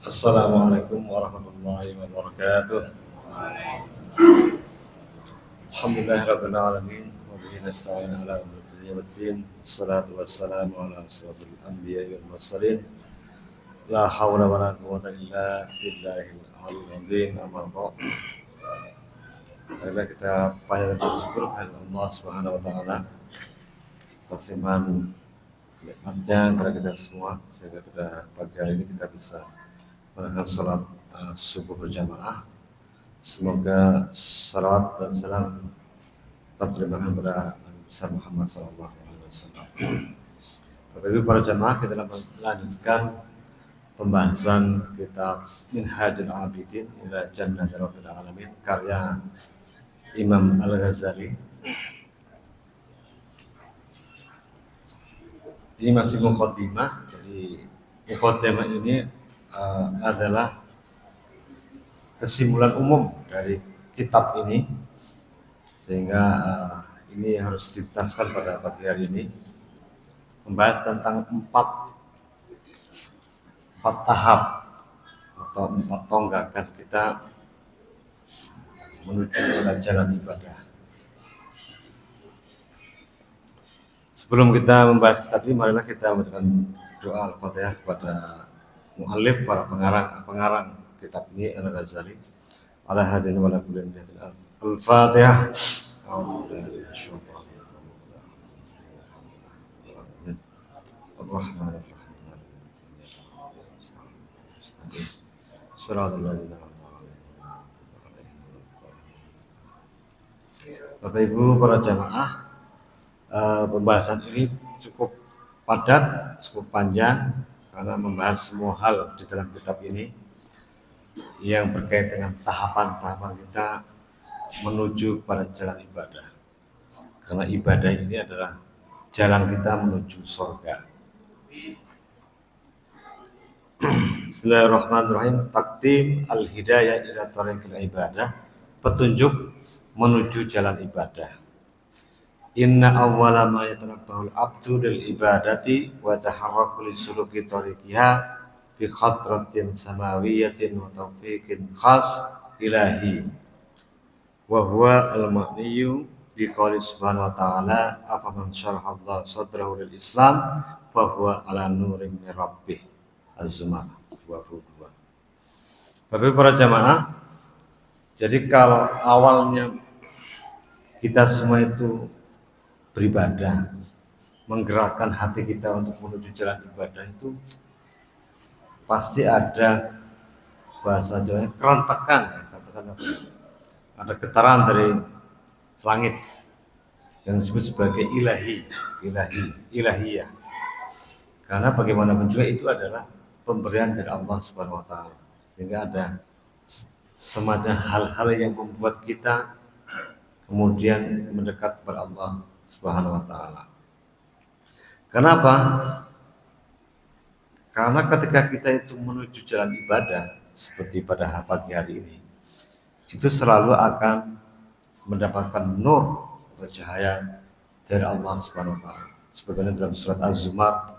Assalamualaikum warahmatullahi wabarakatuh. Alhamdulillahirabbil alamin wa bihi nasta'in ala umuri dunya waddin. Wassalatu wassalamu ala asyrofil anbiya'i wal mursalin. La haula wala quwwata illa billahil aliyyil azim. Amma ba'd. Marilah kita panjatkan bersyukur kepada Allah Subhanahu wa taala atas iman nikmatnya kepada kita semua sehingga pada pagi hari ini kita bisa melakukan salat subuh berjamaah. Semoga salawat dan salam tetap terlimpahkan kepada Nabi besar Muhammad SAW. Bapak Ibu para jamaah, kita melanjutkan pembahasan kitab Minhajul Abidin ila Jannatil Rabbil Alamin karya Imam Al-Ghazali. Ini masih muqaddimah, jadi muqaddimah ini adalah kesimpulan umum dari kitab ini, sehingga ini harus dituntaskan pada pagi hari ini, membahas tentang empat tahap atau empat tonggakan kita menuju ke jalan ibadah. Sebelum kita membahas kitab ini, marilah kita membacakan doa Al-Fatihah kepada muallif, para pengarang kitab ini Al-Ghazali. Ala hadin wa la kulli niyatin Al-Fatihah. Ar-Rahmanir-Rahim. Bapak Ibu para jamaah, pembahasan ini cukup padat, cukup panjang karena membahas semua hal di dalam kitab ini yang berkait dengan tahapan-tahapan kita menuju pada jalan ibadah. Karena ibadah ini adalah jalan kita menuju surga. Bismillahirrahmanirrahim. Taqdim al-hidayah ila thariqil ibadah, petunjuk menuju jalan ibadah. Inna awwala ma yatanabbahul abdu lil ibadati wa taharraku li suluki thariqiha bi khatratin samawiyatin wa tawfiqin khas ilahi wa huwa al-ma'niyu bi qouli subhanahu wa ta'ala afaman syaraha Allah sadrahu lil Islam fa huwa ala nurin min rabbih. Az-Zumar 22. Bapak para jamaah, jadi kalau awalnya kita semua itu beribadah, menggerakkan hati kita untuk menuju jalan ibadah, itu pasti ada bahasa Jawanya kerontakan, ya, katakan apa? Ada getaran dari langit yang disebut sebagai ilahiyah. Karena bagaimanapun juga itu adalah pemberian dari Allah Subhanahu wa taala. Sehingga ada semacam hal-hal yang membuat kita kemudian mendekat kepada Allah Subhanahu wa taala. Kenapa? Karena ketika kita itu menuju jalan ibadah seperti pada pagi hari ini, itu selalu akan mendapatkan nur atau cahaya dari Allah Subhanahu wa taala. Sebagaimana dalam surat Az-Zumar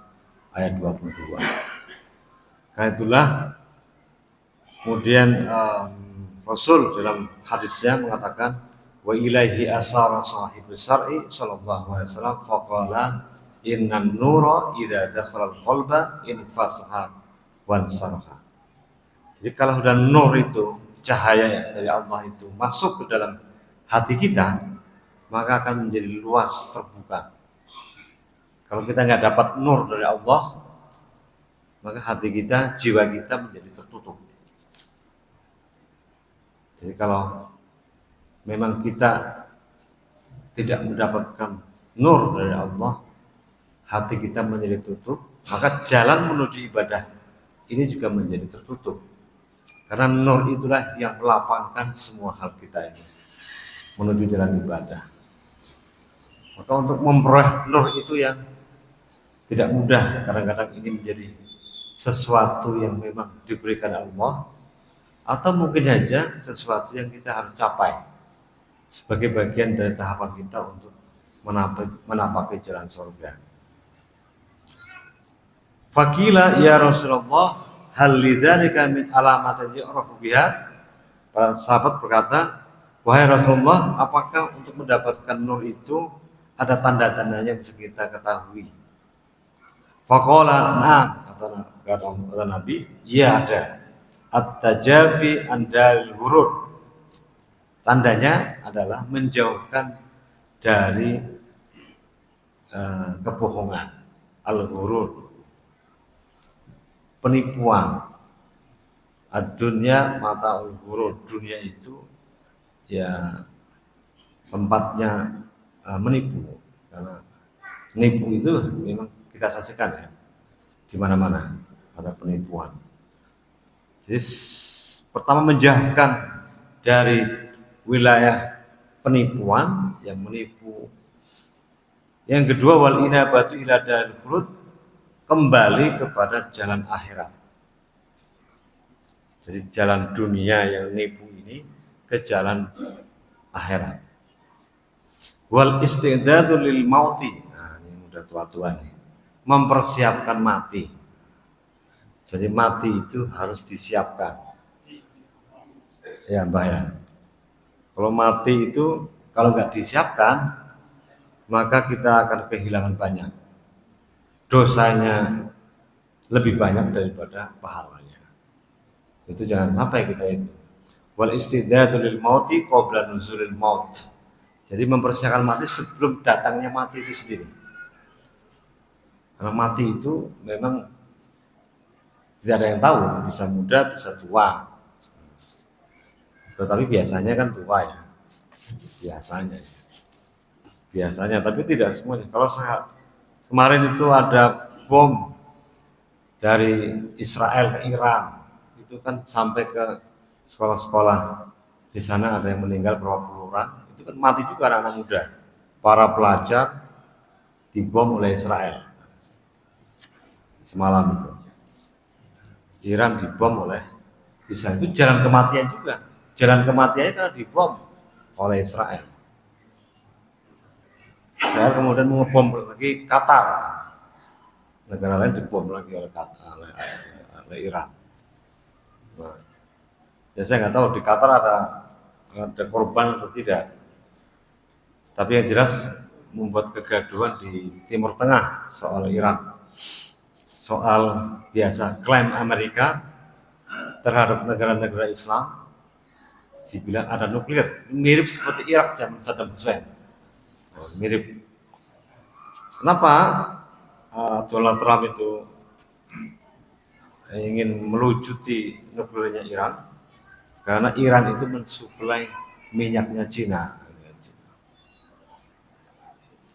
ayat 22. Karena itulah kemudian Rasul dalam hadisnya mengatakan wa ilaihi asara sahibus syar'i sallallahu alaihi wasallam faqala innan nura idza dakhala al-qalba infasaha wan sarha. Jadi kalau sudah nur itu, cahaya dari Allah itu masuk ke dalam hati kita, maka akan menjadi luas, terbuka. Kalau kita nggak dapat nur dari Allah, maka hati kita, jiwa kita menjadi tertutup. Jadi kalau memang kita tidak mendapatkan nur dari Allah, hati kita menjadi tutup, maka jalan menuju ibadah ini juga menjadi tertutup. Karena nur itulah yang melapangkan semua hal kita ini menuju jalan ibadah. Maka untuk memperoleh nur itu yang tidak mudah, kadang-kadang ini menjadi sesuatu yang memang diberikan Allah, atau mungkin saja sesuatu yang kita harus capai sebagai bagian dari tahapan kita untuk menapaki jalan surga. Fakila ya Rasulullah hal lidzalika min alamatin yu'rafu biha. Para sahabat berkata, wahai Rasulullah, apakah untuk mendapatkan nur itu ada tanda-tandanya yang bisa kita ketahui? Faqala na'am, kata Nabi, iya ada. At-tajafi andal hurur. Tandanya adalah menjauhkan dari kebohongan, al-hurur, penipuan. Ad-dunya mata'ul hurur. Dunia itu ya tempatnya menipu. Karena menipu itu memang kita saksikan ya di mana-mana ada penipuan. Jadi pertama menjauhkan dari wilayah penipuan yang menipu. Yang kedua wal inabatu ila daril khulud, kembali kepada jalan akhirat. Jadi jalan dunia yang nipu ini ke jalan akhirat. Wal istidadu lil mauti. Nah, ini udah tua-tua nih. Mempersiapkan mati. Jadi mati itu harus disiapkan. Ya, Mbah ya. Kalau mati itu kalau nggak disiapkan, maka kita akan kehilangan banyak. Dosanya lebih banyak daripada pahalanya. Itu jangan sampai kita itu. Wal istidadu lil mauti qabla nuzulil maut. Jadi mempersiapkan mati sebelum datangnya mati itu sendiri. Karena mati itu memang tidak ada yang tahu, bisa muda, bisa tua. Tetapi biasanya kan tua ya. Biasanya, tapi tidak semuanya. Kalau kemarin itu ada bom dari Israel ke Iran. Itu kan sampai ke sekolah-sekolah di sana ada yang meninggal berapa puluh orang, itu kan mati juga anak-anak muda, para pelajar dibom oleh Israel semalam itu. Iran dibom oleh Israel, itu jalan kematian juga, jalan kematiannya karena dibom oleh Israel. Israel kemudian mengebom lagi Qatar, negara lain dibom lagi oleh Qatar, oleh Iran. Nah, ya saya nggak tahu di Qatar ada korban atau tidak. Tapi yang jelas membuat kegaduhan di Timur Tengah soal Iran. Soal biasa klaim Amerika terhadap negara-negara Islam dibilang ada nuklir, mirip seperti Irak zaman Saddam Hussein. Mirip. Kenapa Donald Trump itu ingin melucuti nuklirnya Iran? Karena Iran itu mensuplai minyaknya Cina.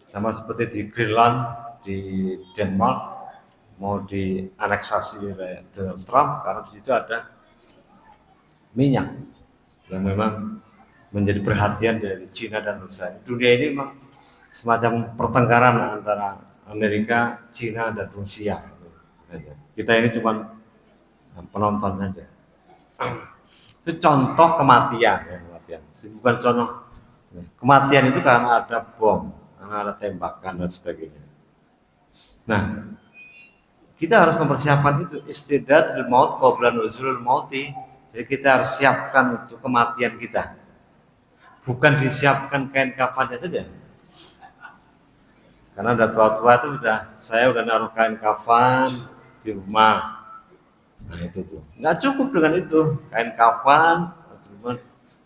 Sama seperti di Greenland, di Denmark mau dianeksasi oleh Donald Trump karena di situ ada minyak yang memang menjadi perhatian dari Cina dan Rusia. Dunia ini memang semacam pertengkaran antara Amerika, Cina dan Rusia. Kita ini cuma penonton saja. Itu contoh kematian, ya, kematian. Bukan contoh kematian itu karena ada bom, karena ada tembakan dan sebagainya. Nah, kita harus mempersiapkan itu istidad lil maut qabla nuzulil mauti. Jadi kita harus siapkan itu kematian kita. Bukan disiapkan kain kafannya saja. Karena udah tua-tua itu saya udah naruh kain kafan di rumah. Nah itu tuh, nggak cukup dengan itu kain kafan.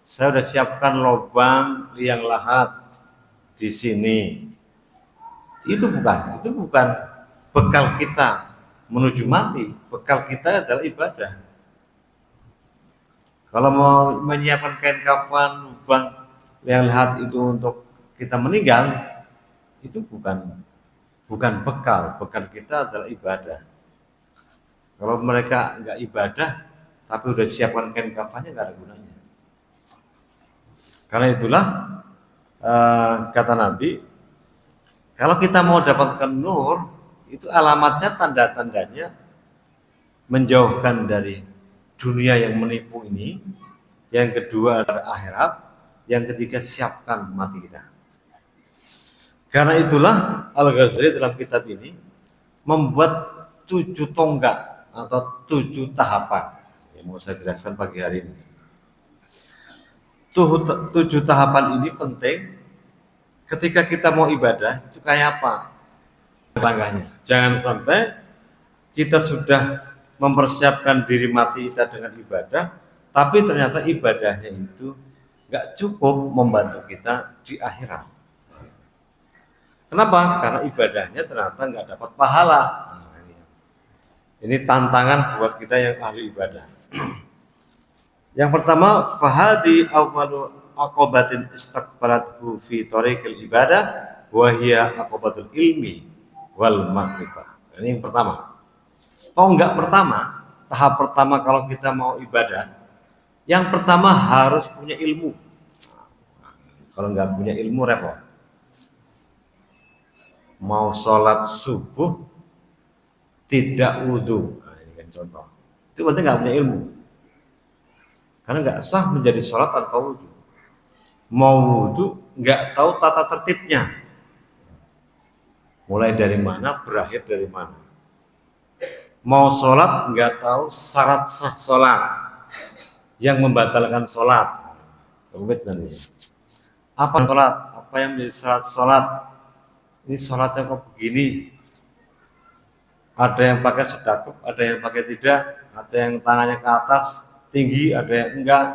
Saya udah siapkan lubang liang lahat di sini. Itu bukan bekal kita menuju mati. Bekal kita adalah ibadah. Kalau mau menyiapkan kain kafan, lubang liang lahat itu untuk kita meninggal, itu bukan bekal. Bekal kita adalah ibadah. Kalau mereka nggak ibadah, tapi udah siapkan kain kafannya nggak ada gunanya. Karena itulah kata Nabi, kalau kita mau dapatkan nur, itu alamatnya tanda-tandanya menjauhkan dari dunia yang menipu ini. Yang kedua adalah akhirat. Yang ketiga siapkan mati kita. Karena itulah Al-Ghazali dalam kitab ini membuat 7 tonggak atau 7 tahapan yang mau saya jelaskan pagi hari ini. 7 tahapan ini penting ketika kita mau ibadah. Itu kayak apa langkahnya? Jangan sampai kita sudah mempersiapkan diri mati kita dengan ibadah, tapi ternyata ibadahnya itu nggak cukup membantu kita di akhirat. Kenapa? Karena ibadahnya ternyata nggak dapat pahala. Ini tantangan buat kita yang ahli ibadah. Yang pertama, fahadi awwalu aqobatin istaqbalathu fi thariqil ibadah wa hiya aqobatul ilmi wal ma'rifah. Ini yang pertama. Enggak pertama, tahap pertama kalau kita mau ibadah, yang pertama harus punya ilmu. Kalau nggak punya ilmu repot. Mau sholat subuh tidak wudhu, nah, ini kan contoh. Itu berarti nggak punya ilmu, karena nggak sah menjadi sholat tanpa wudhu. Mau wudhu nggak tahu tata tertibnya, mulai dari mana, berakhir dari mana. Mau sholat nggak tahu syarat sah sholat, yang membatalkan sholat. Rumit nanti. Apa sholat? Apa yang menjadi syarat sholat? Ini sholatnya kok begini? Ada yang pakai sedakup, ada yang pakai tidak, ada yang tangannya ke atas tinggi, ada yang enggak,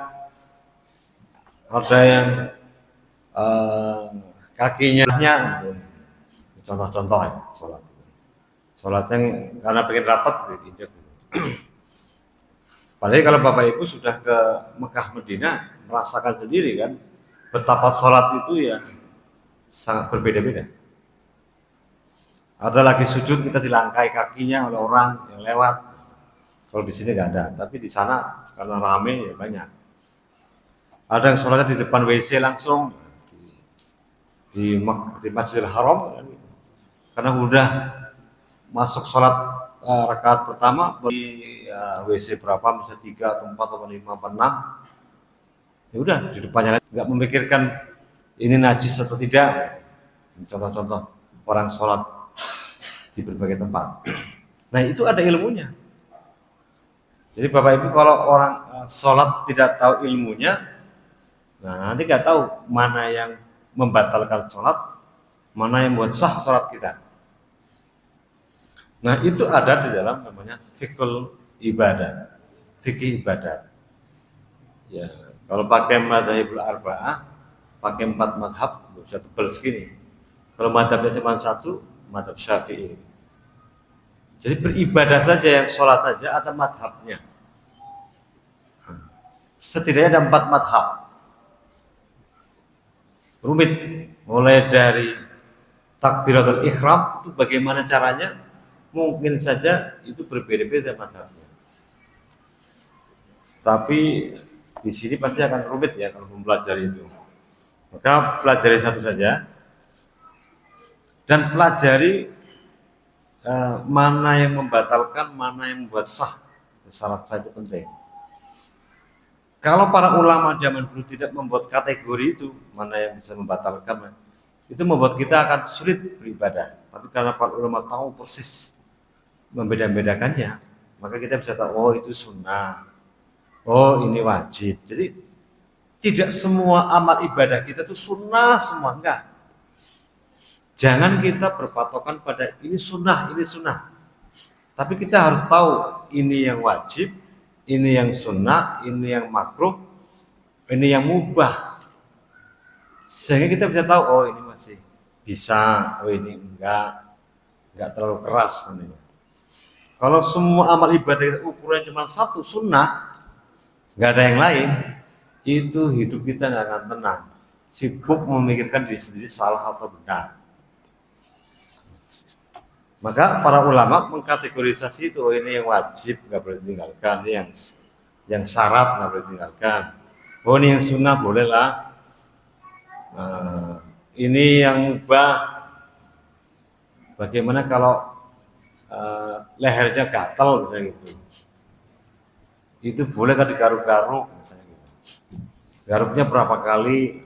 ada yang kakinya. Contoh-contoh ya sholat. Sholatnya karena pengen rapat diinjak. Padahal kalau Bapak Ibu sudah ke Mekah Madinah merasakan sendiri kan betapa sholat itu ya sangat berbeda-beda. Ada lagi sujud kita dilangkai kakinya oleh orang yang lewat. Kalau di sini nggak ada, tapi di sana karena rame ya banyak. Ada yang sholatnya di depan WC langsung di Masjidil Haram kan, karena udah masuk sholat rakaat pertama di WC berapa, misalnya 3 atau 4 atau 5 atau 6, ya udah di depannya, nggak memikirkan ini najis atau tidak. Contoh-contoh orang sholat di berbagai tempat. Nah itu ada ilmunya. Jadi Bapak Ibu kalau orang sholat tidak tahu ilmunya, nah nanti nggak tahu mana yang membatalkan sholat, mana yang membuat sah sholat kita. Nah itu ada di dalam namanya fikul ibadah, fikih ibadah. Ya kalau pakai madzhabul arba'ah, pakai 4 madhab, bisa tebal segini. Kalau madhabnya cuma 1, madhab Syafi'i. Jadi beribadah saja, yang sholat saja ada madhabnya. Setidaknya ada 4 madhab. Rumit. Mulai dari takbiratul ihram itu bagaimana caranya? Mungkin saja itu berbeda-beda madhabnya. Tapi di sini pasti akan rumit ya kalau mempelajari itu. Maka pelajari satu saja. Dan pelajari mana yang membatalkan, mana yang membuat sah. Syarat sah itu penting. Kalau para ulama zaman dulu tidak membuat kategori itu, mana yang bisa membatalkan, itu membuat kita akan sulit beribadah. Tapi karena para ulama tahu persis membeda-bedakannya, maka kita bisa tahu, oh itu sunnah, oh ini wajib. Jadi tidak semua amal ibadah kita itu sunnah semua, enggak. Jangan kita berpatokan pada ini sunnah, ini sunnah. Tapi kita harus tahu ini yang wajib, ini yang sunnah, ini yang makruh, ini yang mubah. Sehingga kita bisa tahu, oh ini masih bisa, oh ini enggak terlalu keras. Kalau semua amal ibadah kita ukuran cuma 1 sunnah, enggak ada yang lain, itu hidup kita enggak akan tenang. Sibuk memikirkan diri sendiri salah atau benar. Maka para ulama mengkategorisasi itu, oh ini yang wajib nggak boleh ditinggalkan, ini yang syarat nggak boleh ditinggalkan, oh ini yang sunnah bolehlah, ini yang mubah. Bagaimana kalau lehernya gatal misalnya gitu, itu boleh kan digaruk-garuk misalnya gitu, garuknya berapa kali.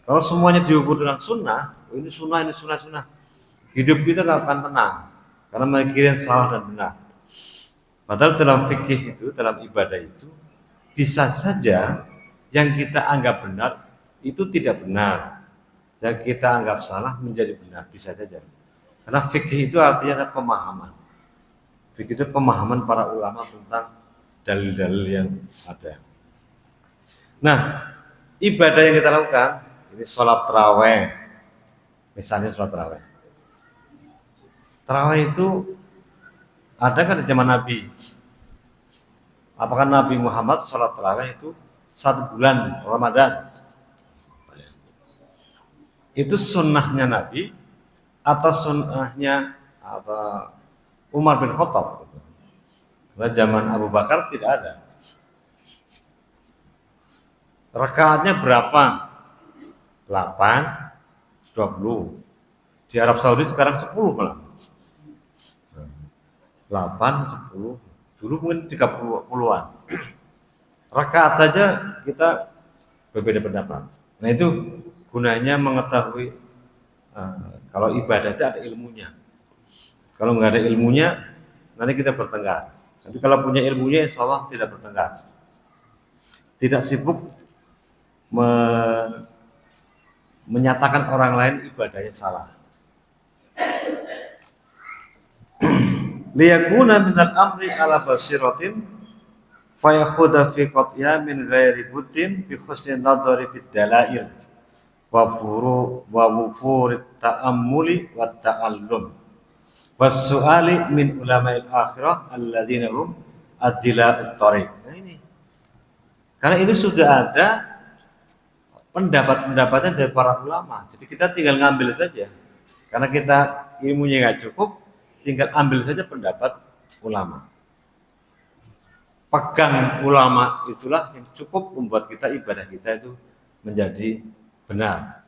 Kalau semuanya diukur dengan sunnah, oh ini sunnah, ini sunnah, hidup kita nggak akan tenang karena mikirin salah dan benar. Padahal dalam fikih itu, dalam ibadah itu, bisa saja yang kita anggap benar itu tidak benar, yang kita anggap salah menjadi benar, bisa saja. Karena fikih itu artinya pemahaman. Fikih itu pemahaman para ulama tentang dalil-dalil yang ada. Nah, ibadah yang kita lakukan ini sholat taraweh, misalnya sholat taraweh. Taraweh itu ada kan di zaman Nabi. Apakah Nabi Muhammad sholat taraweh itu 1 bulan Ramadan? Itu sunnahnya Nabi atau sunnahnya atau Umar bin Khattab? Pada zaman Abu Bakar tidak ada. Rakaatnya berapa? 8, 20. Di Arab Saudi sekarang 10 malah. 8, 10. Dulu mungkin 30-an. Rakaat saja kita berbeda pendapat. Nah itu gunanya mengetahui kalau ibadah itu ada ilmunya. Kalau nggak ada ilmunya, nanti kita bertengkar. Tapi kalau punya ilmunya, insya Allah tidak bertengkar. Tidak sibuk menyatakan orang lain ibadahnya salah. Liyakuna minal amri ala basiratin fayakhudha fi qat'iha min ghairi buddin bi husni nadhari fid dalail wa wufurit ta'ammuli wa ta'allum was-su'ali min ulama'il akhirah alladzina hum adila'ut thariq. Nah ini. Karena ini sudah ada pendapat-pendapatnya dari para ulama. Jadi kita tinggal ngambil saja. Karena kita ilmunya nggak cukup, tinggal ambil saja pendapat ulama. Pegang ulama itulah yang cukup membuat kita ibadah kita itu menjadi benar.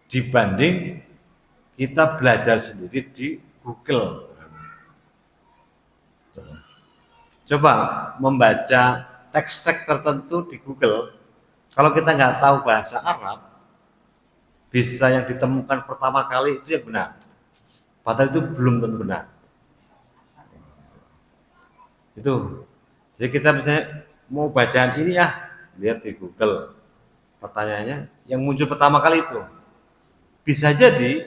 Dibanding kita belajar sendiri di Google. Coba membaca teks-teks tertentu di Google. Kalau kita nggak tahu bahasa Arab, bisa yang ditemukan pertama kali itu yang benar. Padahal itu belum tentu benar. Itu. Jadi kita misalnya mau bacaan ini ya, lihat di Google. Pertanyaannya, yang muncul pertama kali itu. Bisa jadi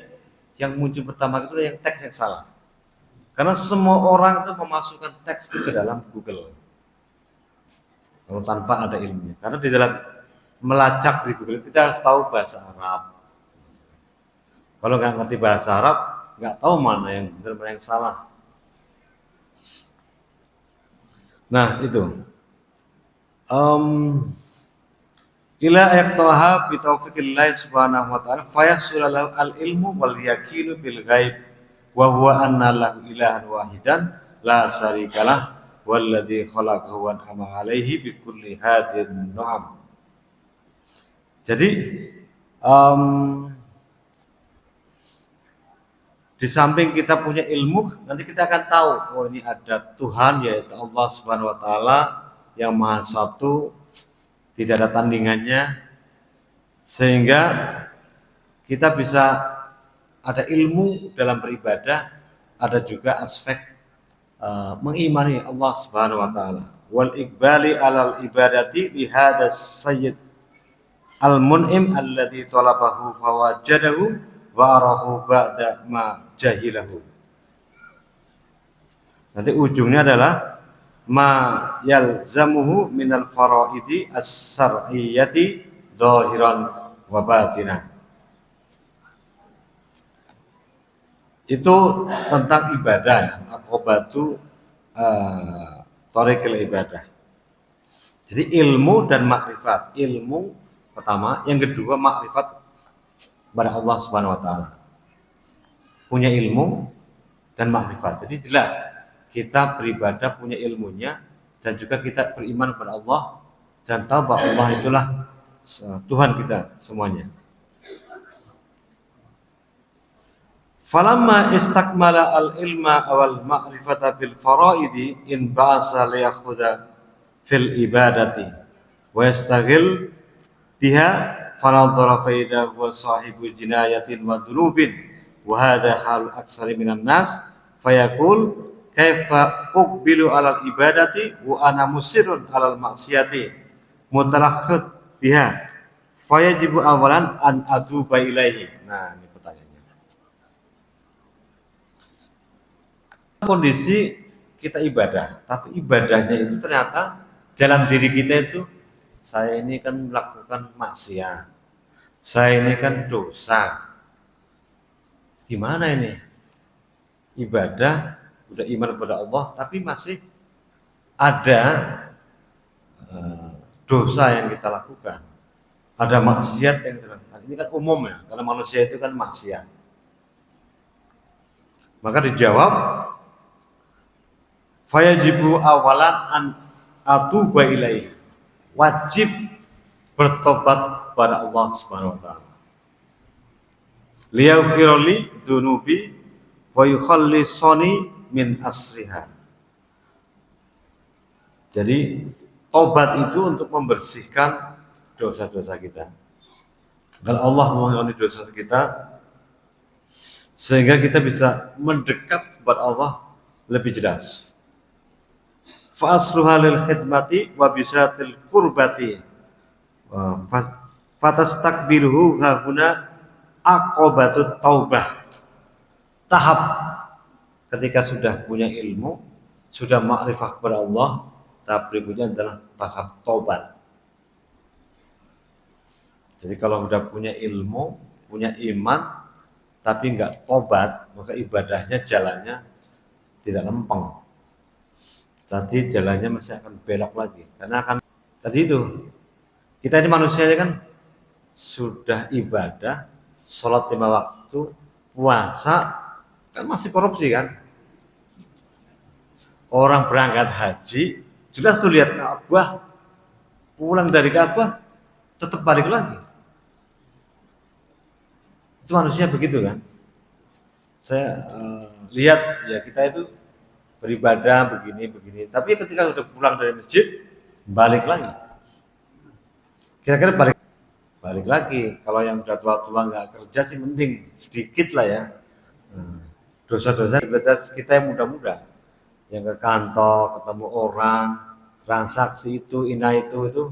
yang muncul pertama itu yang teks yang salah. Karena semua orang itu memasukkan teks itu ke dalam Google. Kalau tanpa ada ilmunya. Karena di dalam melacak di Google kita harus tahu bahasa Arab. Kalau nggak ngerti bahasa Arab, nggak tahu mana yang benar mana yang salah. Nah itu. Ila yaqtaha bi taufiqillah subhanahu wa ta'ala fayahsulalahu al-ilmu wal yaqinu bil ghaib wa huwa anna lahu ilahan wahidan la syarikalah walladzi khalaqahu wa ama alaihi bi kulli hadin nu'am. Jadi di samping kita punya ilmu, nanti kita akan tahu oh ini ada Tuhan yaitu Allah Subhanahu wa taala yang Maha Satu, tidak ada tandingannya, sehingga kita bisa ada ilmu dalam beribadah, ada juga aspek mengimani Allah Subhanahu wa taala. Wal iqbali alal ibadati li hadas sayyid al-mun'im alladzi talabahu fawajadahu wa arahu ba'da ma jahilahu. Nanti ujungnya adalah ma yalzamuhu minal faraidi as-sar'iyyati zahiran wa batinan. Itu tentang ibadah, aqobatu thariqil ibadah. Jadi ilmu dan makrifat. Ilmu pertama, yang kedua makrifat kepada Allah Subhanahu wa taala. Punya ilmu dan makrifat. Jadi jelas kita beribadah punya ilmunya dan juga kita beriman kepada Allah dan tahu bahwa Allah itulah Tuhan kita semuanya. Falamma istakmala al-ilma wal ma'rifata bil faraidi in ba'asa liyakhudha fil ibadati wa yastaghil biha fanadhara faida wa sahibu jinayatin wa dhunubin wa hadha hal aksari minan nas fayaqul kaifa uqbilu alal ibadati wa ana musirrun alal maksiyati mutalakhid biha fayajibu awalan an atuba ilaihi. Nah, ini pertanyaannya. Kondisi kita ibadah, tapi ibadahnya itu ternyata dalam diri kita itu, saya ini kan melakukan maksiat, saya ini kan dosa. Gimana ini? Ibadah, udah iman kepada Allah, tapi masih ada dosa yang kita lakukan, ada maksiat yang kita lakukan. Ini kan umum ya, karena manusia itu kan maksiat. Maka dijawab, fayajibu awalan an atuba ilaihi, wajib bertobat kepada Allah Subhanahu wa taala. Liyaghfirli dzunubi wa yukhallisani min asriha. Jadi tobat itu untuk membersihkan dosa-dosa kita. Kalau Allah mengampuni dosa kita, sehingga kita bisa mendekat kepada Allah lebih jelas. Fa asluha lil khidmati wa bisatil qurbati. Fatastakbiruhu hahuna aqobatut taubah. Tahap ketika sudah punya ilmu, sudah ma'rifah kepada Allah, tahap berikutnya adalah tahap taubat. Jadi kalau sudah punya ilmu, punya iman, tapi enggak tobat, maka ibadahnya jalannya tidak lempeng. Tadi jalannya masih akan belok lagi, karena akan tadi itu kita ini manusia kan sudah ibadah, sholat 5 waktu, puasa, kan masih korupsi kan. Orang berangkat haji, jelas tuh lihat Ka'bah, pulang dari Ka'bah, tetap balik lagi. Itu manusia begitu kan. Saya lihat ya kita itu beribadah begini, tapi ketika sudah pulang dari masjid, balik lagi. Kira-kira balik lagi. Kalau yang udah tua-tua nggak kerja sih mending sedikit lah ya. Dosa-dosa kita yang muda-muda, yang ke kantor, ketemu orang, transaksi itu, itu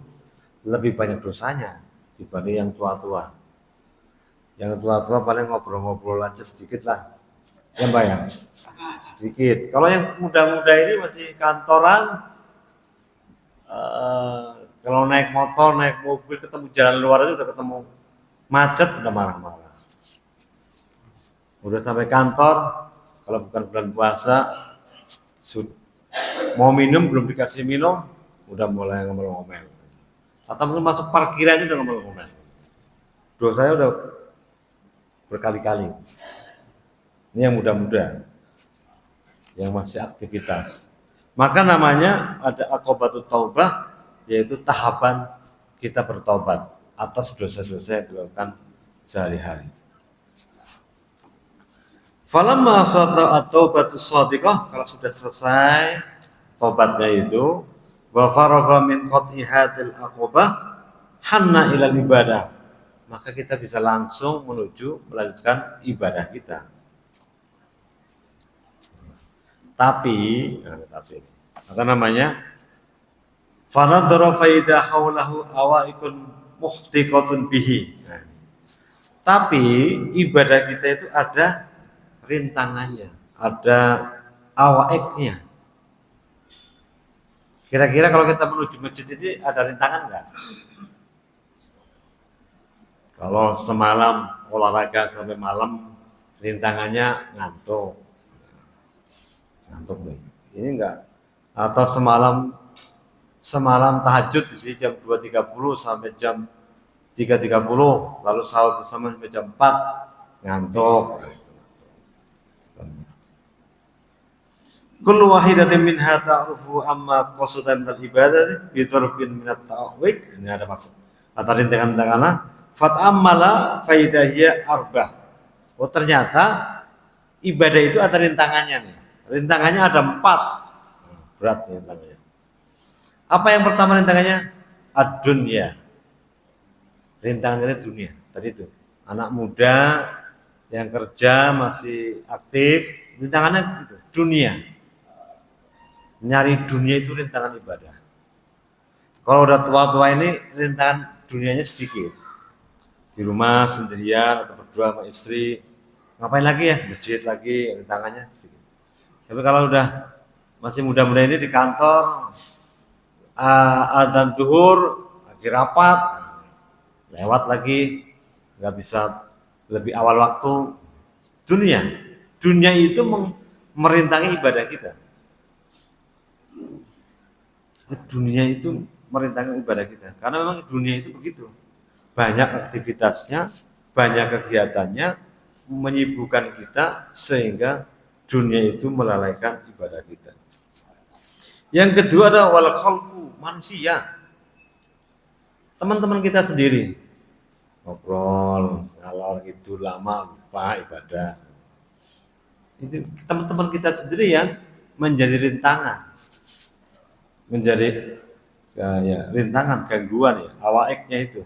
lebih banyak dosanya dibanding yang tua-tua. Yang tua-tua paling ngobrol-ngobrol aja sedikit lah, ya Mbak ya, sedikit. Kalau yang muda-muda ini masih kantoran, kalau naik motor, naik mobil, ketemu jalan luar aja udah ketemu macet, udah marah-marah. Udah sampai kantor, kalau bukan bulan puasa, mau minum belum dikasih minum, udah mulai ngomel-ngomel. Atau mungkin masuk parkiran aja udah ngomel-ngomel. Dosanya udah berkali-kali. Ini yang muda-muda, yang masih aktivitas. Maka namanya ada aqobatut taubah, yaitu tahapan kita bertobat atas dosa-dosa yang dilakukan sehari-hari. Falamma asata at-taubatus shadiqah, kalau sudah selesai tobatnya itu, wa faragha min qatihatil aqobah, hanna ilal ibadah, maka kita bisa langsung melanjutkan ibadah kita. Tapi apa namanya? Fanadhara faida haulahu awaikun muhtiqatun bihi. Tapi ibadah kita itu ada rintangannya, ada awaiknya. Kira-kira kalau kita menuju masjid ini ada rintangan enggak? Kalau semalam olahraga sampai malam, rintangannya ngantuk nih. Ini enggak. Atau semalam tahajud di sini jam 2.30 sampai jam 3.30, lalu sahur bersama sampai jam 4, ngantuk. Kullu wahidatin minha ta'rufu amma qasada min al-ibadah bi dharbin min at-ta'awwik. Ini ada maksud. Kata rintangan-rintangan fat'amala faidahiyya arbah. Oh ternyata ibadah itu ada rintangannya nih. Rintangannya ada 4. Berat rintangannya. Apa yang pertama rintangannya? Ad-dunya. Rintangannya dunia. Tadi itu. Anak muda yang kerja masih aktif, rintangannya itu dunia. Nyari dunia itu rintangan ibadah. Kalau udah tua-tua ini rintangan dunianya sedikit. Di rumah sendirian atau berdua sama istri, ngapain lagi ya? Masjid lagi, rintangannya sedikit. Tapi kalau udah masih muda-muda ini di kantor, adzan zuhur, lagi rapat, lewat lagi, nggak bisa lebih awal waktu. Dunia itu merintangi ibadah kita. Dunia itu merintangi ibadah kita, karena memang dunia itu begitu. Banyak aktivitasnya, banyak kegiatannya, menyibukkan kita sehingga dunia itu melalaikan ibadah kita. Yang kedua adalah wal khalqu, manusia. Teman-teman kita sendiri ngobrol, ngalor itu lama lupa ibadah. Itu teman-teman kita sendiri yang menjadi rintangan. Menjadi ya, rintangan, gangguan ya, awaiknya itu.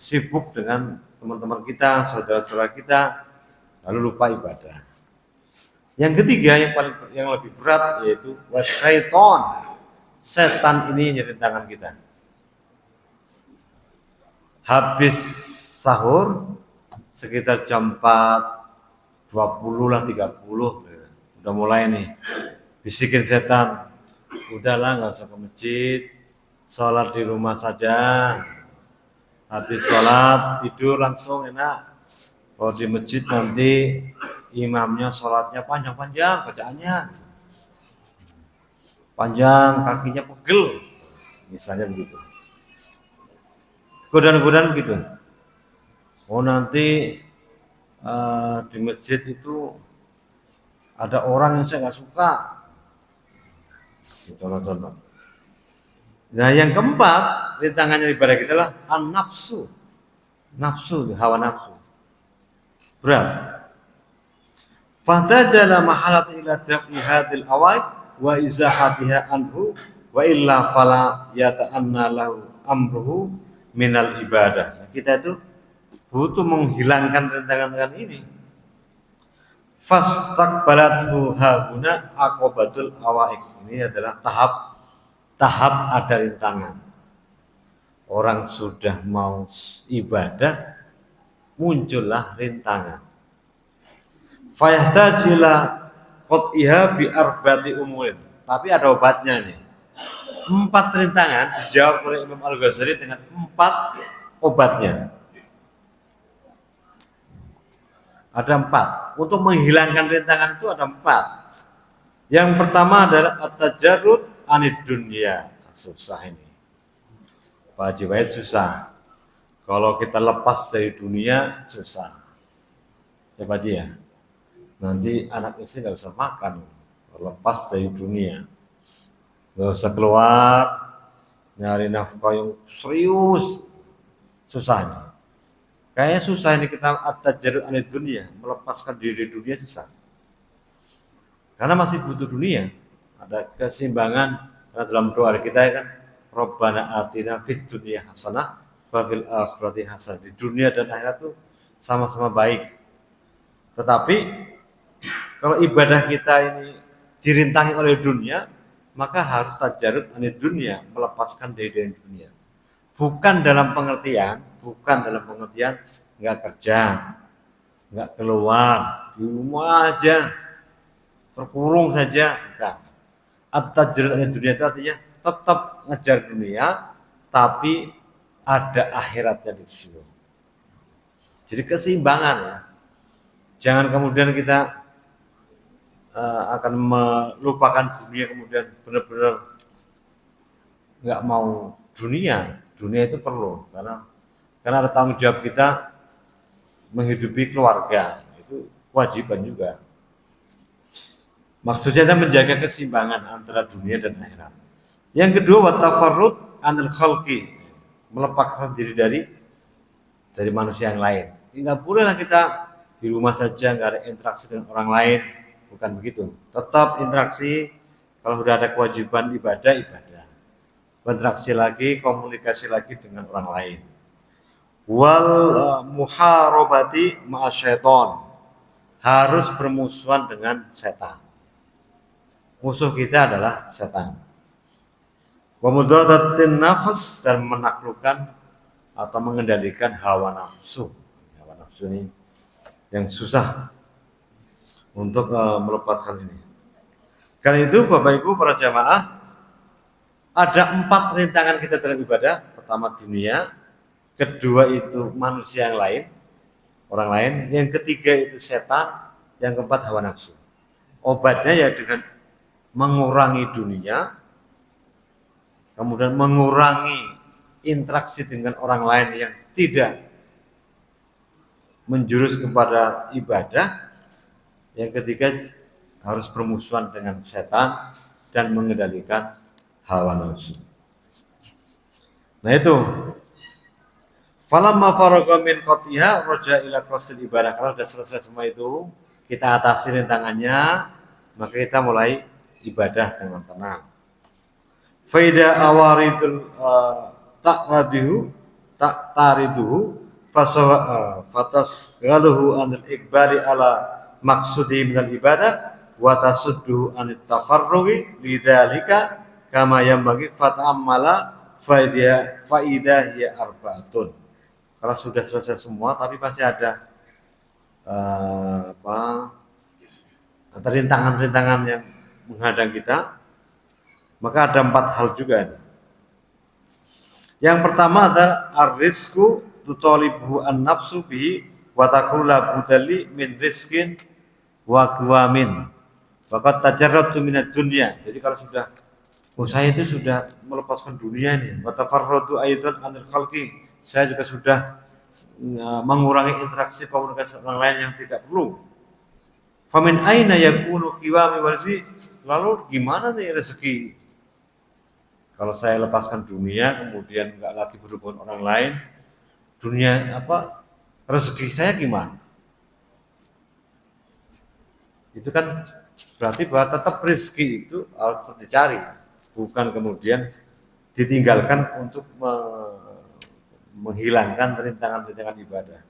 Sibuk dengan teman-teman kita, saudara-saudara kita, lalu lupa ibadah. Yang ketiga yang lebih berat yaitu wasyaiton. Setan ini rintangan kita. Habis sahur sekitar jam 4.20 lah 30 udah mulai nih bisikin setan, udahlah nggak usah ke masjid, sholat di rumah saja. Habis sholat tidur langsung enak. Kalau di masjid nanti imamnya sholatnya panjang-panjang, bacaannya panjang, kakinya pegel, misalnya begitu. Godaan-godaan gitu. Oh nanti di masjid itu ada orang yang saya nggak suka. Contoh-contoh. Nah yang keempat, rintangannya ibadah kita adalah an-nafsu. Nafsu, hawa nafsu. Berat. Fatajala mahalat ila daf'i hadil awaid wa izahatiha anhu wa illa fala yata'anna lahu amruhu minal ibadah. Nah, kita itu butuh menghilangkan rintangan-rintangan ini. Fastaqbalathu haguna aqobatul awaid. Ini adalah tahap ada rintangan. Orang sudah mau ibadah, muncullah rintangan. Fayahtajila qat'iha bi arba'ati umurin. Tapi ada obatnya nih. 4 rintangan dijawab oleh Imam Al-Ghazali dengan 4 obatnya. Ada 4. Untuk menghilangkan rintangan itu ada 4. Yang pertama adalah at-tajarrud anid dunya. Susah ini. Pak Haji Wahid susah. Kalau kita lepas dari dunia susah. Ya Pak Haji ya. Nanti anak istri nggak bisa makan. Lepas dari dunia. Nggak usah keluar nyari nafkah yang serius, susah ini. Kayaknya susah ini kita at-tajarrud anid dunya, melepaskan diri dari dunia susah. Karena masih butuh dunia, ada keseimbangan. Karena dalam doa kita kan, Rabbana atina fid dunya hasanah wa fil akhirati hasanah. Di dunia dan akhirat itu sama-sama baik. Tetapi kalau ibadah kita ini dirintangi oleh dunia, maka harus tajarrud anid dunya, melepaskan diri dari dunia. Bukan dalam pengertian nggak kerja, nggak keluar, di rumah aja, terkurung saja. Bukan. At-tajarrud anid dunya itu artinya tetap ngejar dunia, tapi ada akhiratnya di situ. Jadi keseimbangan ya. Jangan kemudian kita akan melupakan dunia, kemudian benar-benar nggak mau dunia. Dunia itu perlu karena ada tanggung jawab kita menghidupi keluarga, itu kewajiban juga. Maksudnya adalah menjaga keseimbangan antara dunia dan akhirat. Yang kedua, watafarrud anil khalqi, melepaskan diri dari manusia yang lain. Nggak bolehlah kita di rumah saja nggak ada interaksi dengan orang lain. Bukan begitu. Tetap interaksi. Kalau sudah ada kewajiban ibadah. Interaksi lagi, komunikasi lagi dengan orang lain. Wal muharabati ma'asyaiton. harus bermusuhan dengan setan. Musuh kita adalah setan. Wa mudadatin nafas, dan menaklukkan atau mengendalikan hawa nafsu. Hawa nafsu ini yang susah untuk melepaskan ini. Karena itu Bapak Ibu para jamaah, ada 4 rintangan kita dalam ibadah. Pertama dunia, kedua itu manusia yang lain, orang lain, yang ketiga itu setan, yang keempat hawa nafsu. Obatnya ya dengan mengurangi dunia, kemudian mengurangi interaksi dengan orang lain yang tidak menjurus kepada ibadah. Yang ketiga harus bermusuhan dengan setan dan mengendalikan hawa nafsu. Nah itu, falamma faragha min qatiha raja ila qasil ibadah. Kalau sudah selesai semua itu, kita atasi rintangannya, maka kita mulai ibadah dengan tenang. Faida awaridul tariduhu fatas galuhu anil ikbari ala maksudi minal ibadah wa tasudduhu anit tafarrugi lidzalika kama yambagi fata'ammala faidah ya arbaatun. Kalau sudah selesai semua tapi pasti ada rintangan-rintangan yang menghadang kita, maka ada 4 hal juga. Yang pertama adalah ar-rizqu tutalibuhu an-nafsu bihi wa taqulu la budali min rizqin wa qawamin. Faqad tajarratu minad dunya. Jadi kalau sudah saya itu sudah melepaskan dunia ini, wa tafarradu aidan anil khalqi. Saya juga sudah mengurangi interaksi komunikasi orang lain yang tidak perlu. Famin aina yakunu qiwami warzi. Lalu gimana nih rezeki? Kalau saya lepaskan dunia, kemudian nggak lagi berhubungan orang lain, dunia rezeki saya gimana? Itu kan berarti bahwa tetap rezeki itu harus dicari, bukan kemudian ditinggalkan untuk menghilangkan rintangan-rintangan ibadah.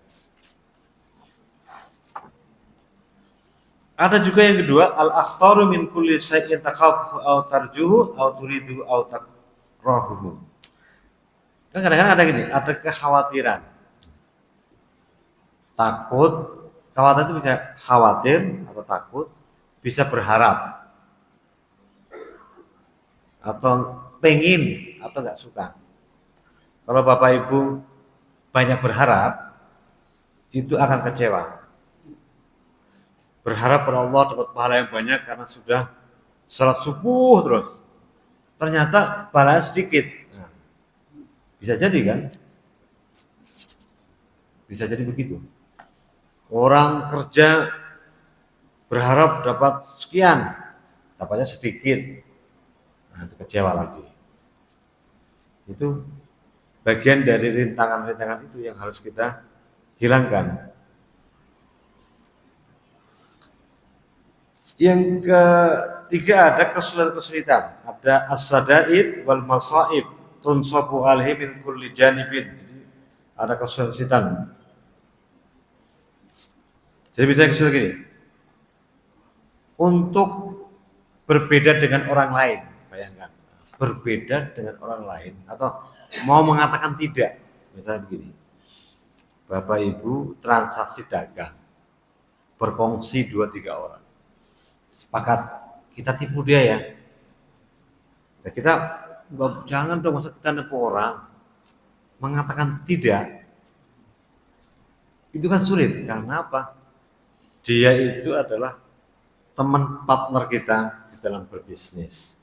Ada juga yang kedua, al-akhtaru min kulli syai'in takhafu aw tarjuhu aw turidu aw takrahuhu. Kan kadang-kadang ada gini, ada kekhawatiran. Khawatir itu bisa khawatir atau takut, bisa berharap atau pengen atau enggak suka. Kalau Bapak Ibu banyak berharap, itu akan kecewa. Berharap pada Allah dapat pahala yang banyak karena sudah salat subuh terus. Ternyata pahalanya sedikit. Nah, bisa jadi kan? Bisa jadi begitu. Orang kerja berharap dapat sekian, dapatnya sedikit. Nah, itu kecewa lagi. Itu bagian dari rintangan-rintangan itu yang harus kita hilangkan. Yang ketiga ada kesulitan-kesulitan, ada as-sadaid wal masaib tunsabu alaihi min kulli janibin. Jadi ada kesulitan. Jadi bisa kesulitan gini. Untuk berbeda dengan orang lain, bayangkan. Berbeda dengan orang lain atau mau mengatakan tidak. Misalnya begini. Bapak Ibu transaksi dagang. Berkongsi 2-3 orang. Sepakat kita tipu dia ya. Ya kita jangan dong masa kita nipu orang. Mengatakan tidak itu kan sulit. Karena apa? Dia itu adalah teman partner kita di dalam berbisnis,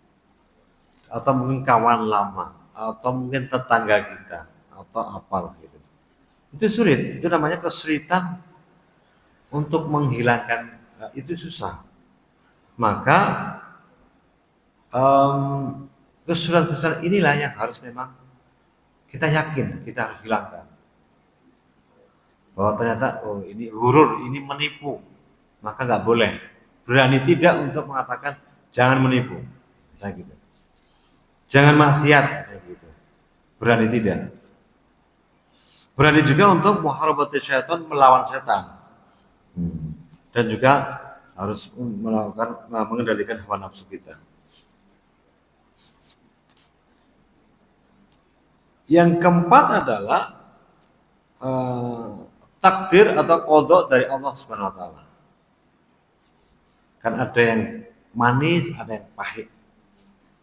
atau mungkin kawan lama, atau mungkin tetangga kita, atau apalah gitu. Itu sulit. Itu namanya kesulitan untuk menghilangkan itu susah. Maka kesulitan-kesulitan inilah yang harus memang kita yakin kita harus hilangkan. Bahwa ternyata ini hurur, ini menipu, maka nggak boleh. Berani tidak untuk mengatakan jangan menipu, misalnya gitu. Jangan maksiat, misalnya gitu. Berani tidak. Berani juga untuk muharabatul syaitan, melawan setan. dan juga harus mengendalikan hawa nafsu kita. Yang keempat adalah takdir atau qada dari Allah Subhanahu wa taala. Kan ada yang manis, ada yang pahit.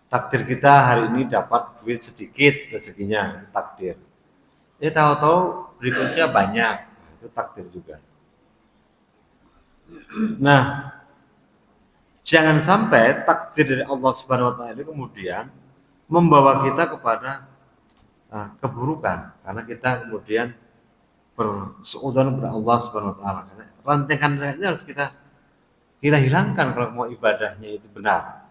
Takdir kita hari ini dapat duit sedikit rezekinya, itu takdir. Tahu-tahu berikutnya banyak, itu takdir juga. Nah, jangan sampai takdir dari Allah Subhanahu wa taala itu kemudian membawa kita kepada keburukan, karena kita kemudian berseudon kepada Allah Subhanahu wa taala. Rantengan-rantengannya harus kita hilangkan kalau mau ibadahnya itu benar.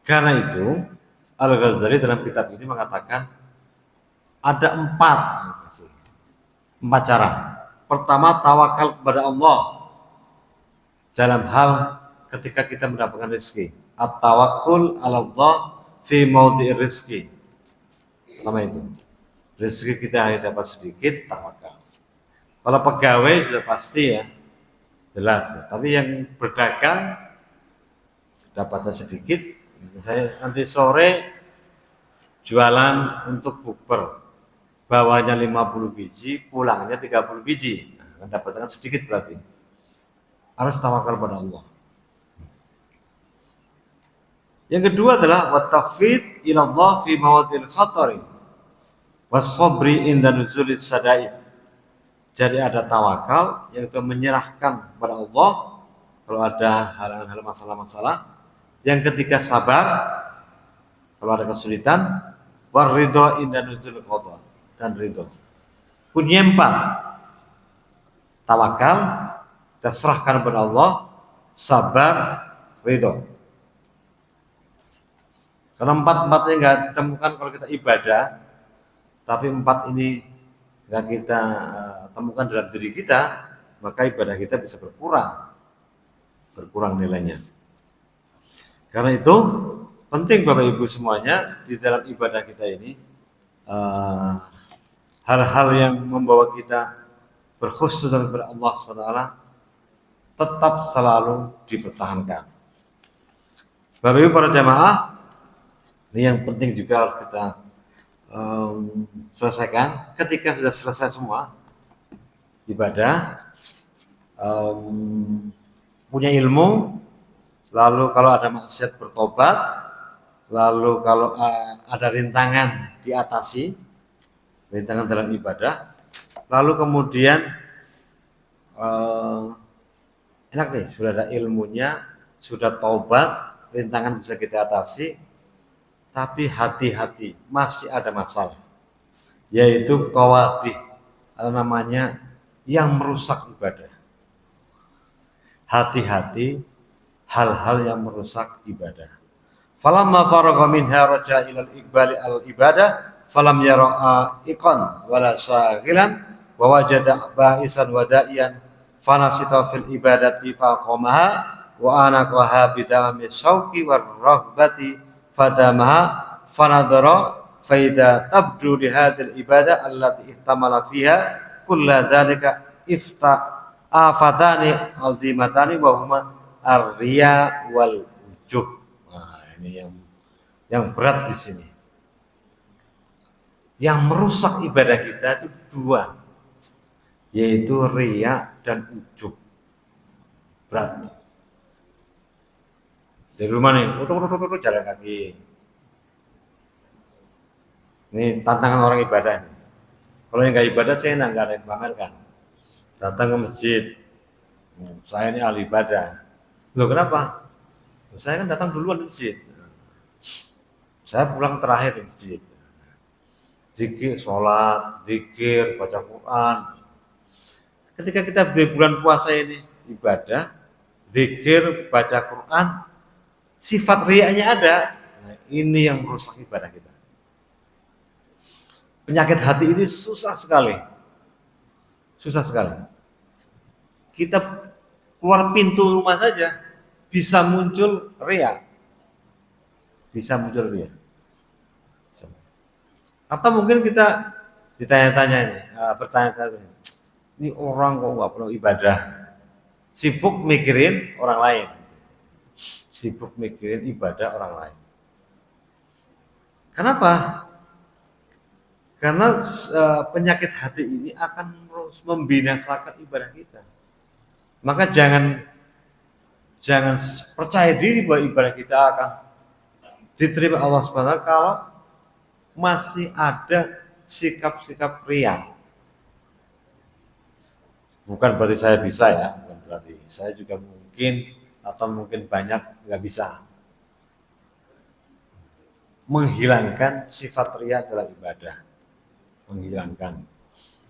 Karena itu Al-Ghazali dalam kitab ini mengatakan ada empat cara. Pertama, tawakal kepada Allah dalam hal ketika kita mendapatkan rezeki. At-tawakkul 'ala Allah fi maudhi'ir rizki. Pertama itu. Rezeki kita hari dapat sedikit, tawakal. Kalau pegawai sudah pasti ya, jelas. Tapi yang berdagang dapatnya sedikit. Saya nanti sore jualan untuk bukber, bawahnya 50 biji, pulangnya 30 biji. Nah, dapatkan sedikit berarti. Harus tawakal pada Allah. Yang kedua adalah wattafid ila Allah fi mawadil khatari was-sabri inda nuzulil sadaid. Jadi ada tawakal yaitu menyerahkan kepada Allah kalau ada hal-hal masalah-masalah. Yang ketiga sabar kalau ada kesulitan, waridho inda nuzulil qada, dan ridho. Kunci 4. Tawakal, kita serahkan kepada Allah, sabar, ridho. Kalau 4-4 ini nggak ditemukan kalau kita ibadah, tapi 4 ini nggak kita temukan dalam diri kita, maka ibadah kita bisa berkurang nilainya. Karena itu penting Bapak Ibu semuanya di dalam ibadah kita ini hal-hal yang membawa kita berkhusnuzan kepada Allah SWT tetap selalu dipertahankan. Bapak Ibu para jamaah, ini yang penting juga harus kita selesaikan. Ketika sudah selesai semua ibadah, punya ilmu, lalu kalau ada maksiat bertobat, lalu kalau ada rintangan diatasi, rintangan dalam ibadah, lalu kemudian enak nih, sudah ada ilmunya, sudah taubat, rintangan bisa kita atasi, tapi hati-hati, masih ada masalah, yaitu qawadih, atau namanya yang merusak ibadah. Hati-hati hal-hal yang merusak ibadah. Falamma faragha minha raja ila al-iqbali al-ibadah falam yara iqan wala saghilan wa wajada ba'isan wada'iyan fanasita fil ibadati faqamaha wa anaqaha bidami syauqi war rahbati fadamaha fanadara faida tabdu li hadhihi al-ibadah allati ihtamala fiha kulla dhalika afatani azimatani wa huma ar-riya wal ujub. Nah, ini yang berat di sini. Yang merusak ibadah kita itu 2, yaitu riya dan ujub. Berat. Dari rumah nih, jalan kaki. Ini tantangan orang ibadah. Kalau yang nggak ibadah saya nggak ada yang pamerkan. Datang ke masjid, saya ini ahli ibadah. Loh kenapa? Saya kan datang duluan di masjid. Saya pulang terakhir di masjid. Zikir, sholat, zikir, baca Quran. Ketika kita di bulan puasa ini ibadah, zikir, baca Quran, sifat riyanya ada. Nah, ini yang merusak ibadah kita. Penyakit hati ini susah sekali. Susah sekali. Kita keluar pintu rumah saja bisa muncul riya. Bisa muncul riya. Atau mungkin kita ditanya-tanya ini, bertanya-tanya, Ini orang kok nggak perlu ibadah, sibuk mikirin orang lain, sibuk mikirin ibadah orang lain. Kenapa? Karena penyakit hati ini akan terus membinasakan ibadah kita. Maka jangan percaya diri bahwa ibadah kita akan diterima Allah SWT kalau masih ada sikap-sikap riya. Bukan berarti saya bisa ya, bukan berarti. Saya juga mungkin atau mungkin banyak nggak bisa menghilangkan sifat riya dalam ibadah. Menghilangkan.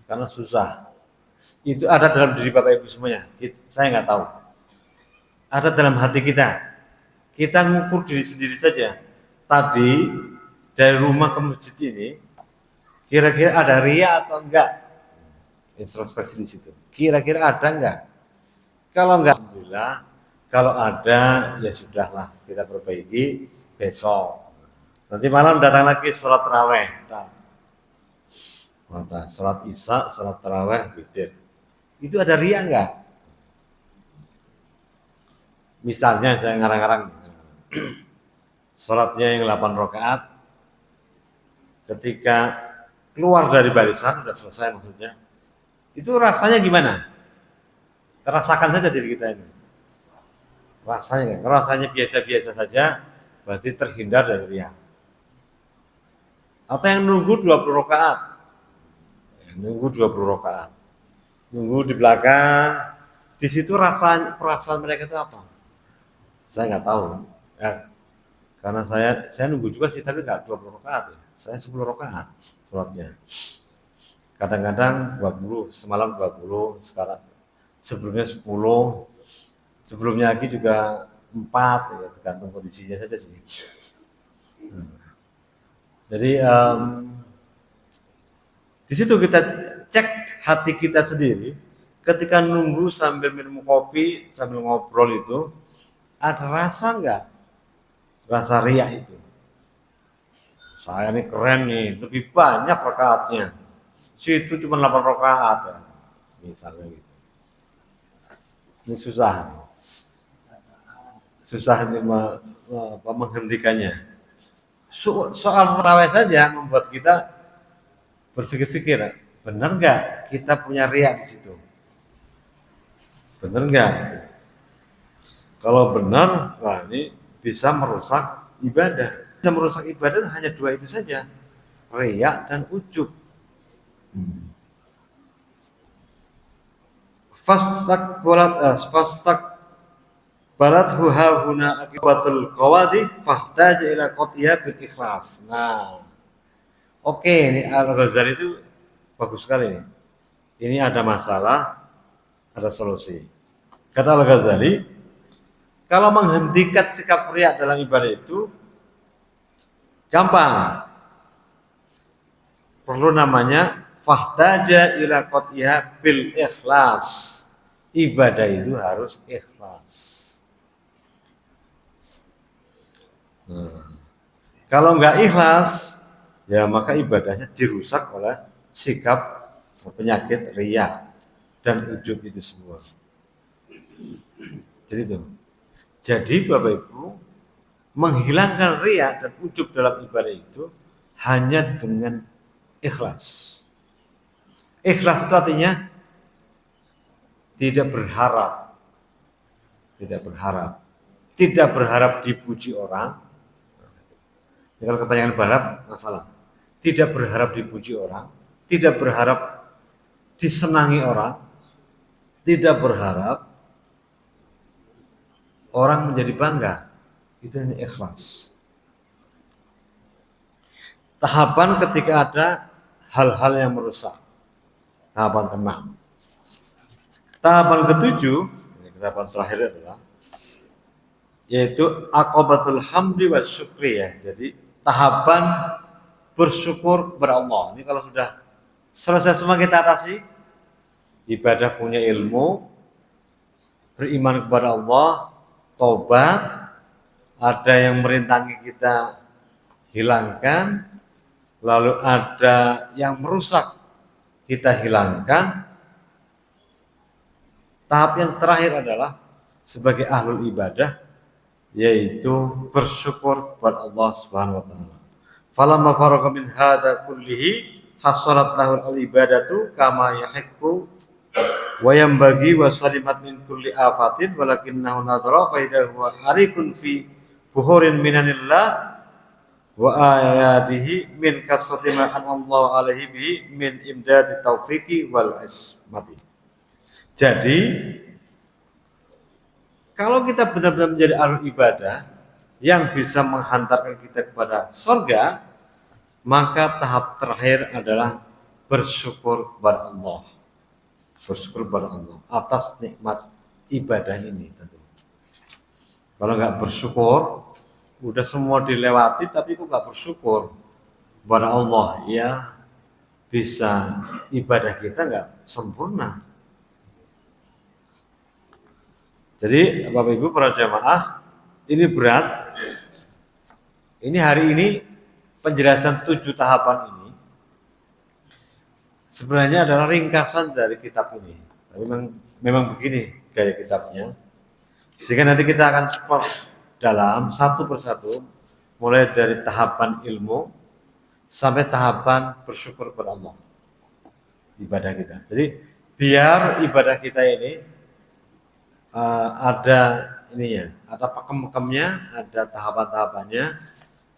Karena susah. Itu ada dalam diri Bapak Ibu semuanya. Saya nggak tahu. Ada dalam hati kita. Kita ngukur diri sendiri saja. Tadi dari rumah ke masjid ini, kira-kira ada riya atau enggak? Introspeksi di situ. Kira-kira ada enggak? Kalau enggak, alhamdulillah. Kalau ada, ya sudahlah, kita perbaiki besok. Nanti malam datang lagi sholat taraweh. Sholat isya, sholat taraweh, witir. Itu ada riya enggak? Misalnya saya ngarang-ngarang sholatnya yang 8 rakaat, ketika keluar dari barisan, udah selesai maksudnya, itu rasanya gimana? Terasakan saja diri kita ini. Rasanya biasa-biasa saja, berarti terhindar dari riya. Atau yang nunggu 20 rakaat. Nunggu 20 rakaat. Nunggu di belakang, di situ perasaan mereka itu apa? Saya nggak tahu. Ya, karena saya nunggu juga sih, tapi nggak 20 rakaat ya. Saya 10 rakaat sholatnya. Kadang-kadang 20, semalam 20, sekarang sebelumnya 10, sebelumnya lagi juga 4, ya, tergantung kondisinya saja sih. Jadi di situ kita cek hati kita sendiri. Ketika nunggu sambil minum kopi, sambil ngobrol itu, ada rasa nggak? Rasa riya itu. Saya ini keren nih, lebih banyak rakaatnya. Situ cuma 8 rakaat ya. Misalnya gitu. Ini susah. Susah ini menghentikannya. Soal tarawih saja membuat kita berpikir-pikir, benar nggak kita punya riya di situ? Benar nggak? Kalau benar, wah ini bisa merusak ibadah. Bisa merusak ibadah hanya 2 itu saja, riya dan ujub. Fastak balat huna akibatul qawadi fahtaja ila qatiyah bil ikhlas. Nah, oke, ini Al-Ghazali itu bagus sekali nih. Ini ada masalah, ada solusi. Kata Al-Ghazali, kalau menghentikan sikap riya dalam ibadah itu gampang. Perlu namanya fahtaja ila qatiyah bil ikhlas. Ibadah itu harus ikhlas. Kalau nggak ikhlas, ya maka ibadahnya dirusak oleh sikap penyakit riya dan ujub itu semua. Jadi itu. Jadi Bapak Ibu, menghilangkan riya dan ujub dalam ibadah itu hanya dengan ikhlas. Ikhlas itu artinya tidak berharap, tidak berharap dipuji orang. Kalau kebanyakan berharap masalah. Tidak berharap dipuji orang, tidak berharap disenangi orang, tidak berharap orang menjadi bangga. Itu ini ikhlas. Tahapan ketika ada hal-hal yang merusak. Tahapan ke-6. Tahapan ke-7, tahapan terakhir adalah yaitu aqobatul hamdi wa syukri ya. Jadi tahapan bersyukur kepada Allah. Ini kalau sudah selesai semua kita atasi, ibadah, punya ilmu, beriman kepada Allah, tobat, ada yang merintangi kita hilangkan, lalu ada yang merusak kita hilangkan, Tahap yang terakhir adalah sebagai ahlul ibadah, yaitu bersyukur kepada Allah Subhanahu wa taala. Falamma faraqa min hadza kullihi hasalat lahu al-ibadatu kama yahiqqu wa yanbaghi wa salimat min kulli afatin walakinnahu nadhara fa idza huwa arikun fi buhurin minanillah wa ayatihi min kasrati ma Allah alaihi bihi min imdadi taufiqi wal ismati. Jadi kalau kita benar-benar menjadi ahlul ibadah yang bisa menghantarkan kita kepada surga, maka tahap terakhir adalah bersyukur kepada Allah. Bersyukur kepada Allah atas nikmat ibadah ini tentu. Kalau nggak bersyukur, udah semua dilewati tapi kok nggak bersyukur kepada Allah, ya bisa ibadah kita nggak sempurna. Jadi Bapak Ibu para jamaah, ini berat. Ini hari ini penjelasan 7 tahapan ini sebenarnya adalah ringkasan dari kitab ini. Tapi memang begini gaya kitabnya. Sehingga nanti kita akan spot dalam satu persatu, mulai dari tahapan ilmu sampai tahapan bersyukur kepada Allah, ibadah kita. Jadi biar ibadah kita ini ada ininya, ada pakem-pakemnya, ada tahapan-tahapannya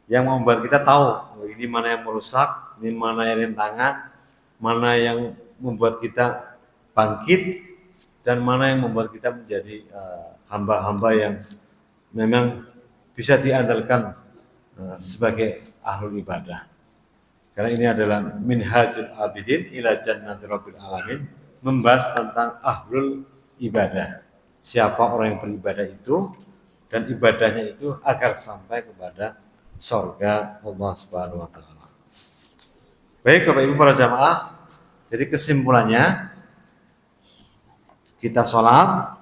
yang membuat kita tahu ini mana yang merusak, ini mana yang rintangan, mana yang membuat kita bangkit, dan mana yang membuat kita menjadi hamba-hamba yang memang bisa diandalkan sebagai ahlul ibadah. Karena ini adalah minhajul abidin ila jannati rabbil alamin, membahas tentang ahlul ibadah. Siapa orang yang beribadah itu dan ibadahnya itu agar sampai kepada surga Allah Subhanahu wa taala. Baik Bapak Ibu para jamaah, jadi kesimpulannya kita sholat,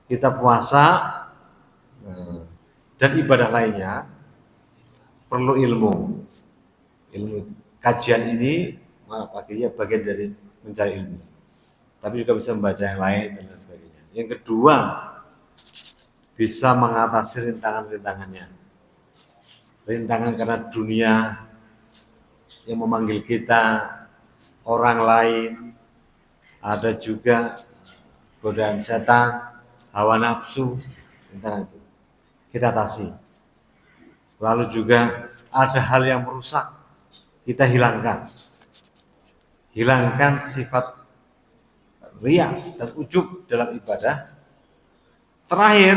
kita puasa, dan ibadah lainnya perlu ilmu. Ilmu kajian ini bagian dari mencari ilmu. Tapi juga bisa membaca yang lain dan lain sebagainya. Yang kedua, bisa mengatasi rintangan-rintangannya. Rintangan karena dunia yang memanggil kita, orang lain, ada juga godaan setan, hawa nafsu, rintangan itu kita atasi. Lalu juga ada hal yang merusak, kita hilangkan. Hilangkan sifat riya dan ujub dalam ibadah. Terakhir,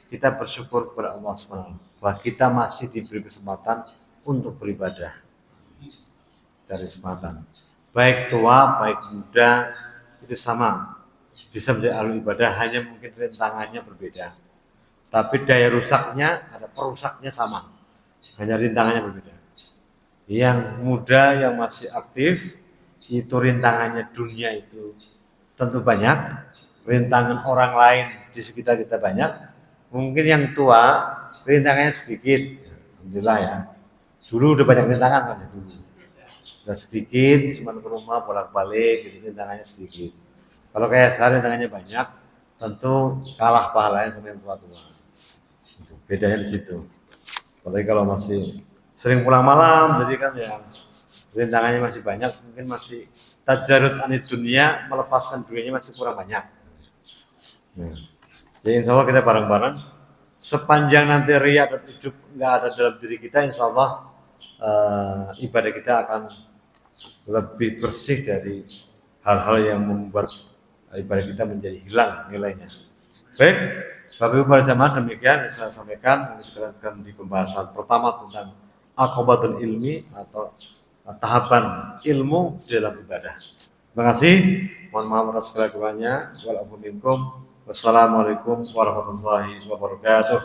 kita bersyukur kepada Allah SWT bahwa kita masih diberi kesempatan untuk beribadah. Dari kesempatan, baik tua, baik muda, itu sama, bisa menjadi ahlul ibadah, hanya mungkin rintangannya berbeda. Tapi daya rusaknya, ada perusaknya sama, hanya rintangannya berbeda. Yang muda, yang masih aktif, itu rintangannya dunia itu tentu banyak, rintangan orang lain di sekitar kita banyak. Mungkin yang tua rintangannya sedikit, alhamdulillah ya. Dulu udah banyak rintangan kan ya dulu. Udah sedikit, cuma ke rumah bolak-balik, gitu, rintangannya sedikit. Kalau kayak sekarang rintangannya banyak, tentu kalah pahalanya sama yang tua-tua. Bedanya di situ. Apalagi kalau masih sering pulang malam, jadi kan ya rintangannya masih banyak, mungkin masih tajarut anid dunia, melepaskan dunianya masih kurang banyak. Jadi insya Allah kita bareng-bareng, sepanjang nanti riya dan ujub nggak ada dalam diri kita, insya Allah ibadah kita akan lebih bersih dari hal-hal yang membuat ibadah kita menjadi hilang nilainya. Baik, Bapak Ibu para jamaah, demikian yang saya sampaikan di pembahasan pertama tentang aqobatul ilmi atau tahapan ilmu dalam ibadah. Terima kasih. Mohon maaf atas segala kurangnya. Wassalamualaikum warahmatullahi wabarakatuh.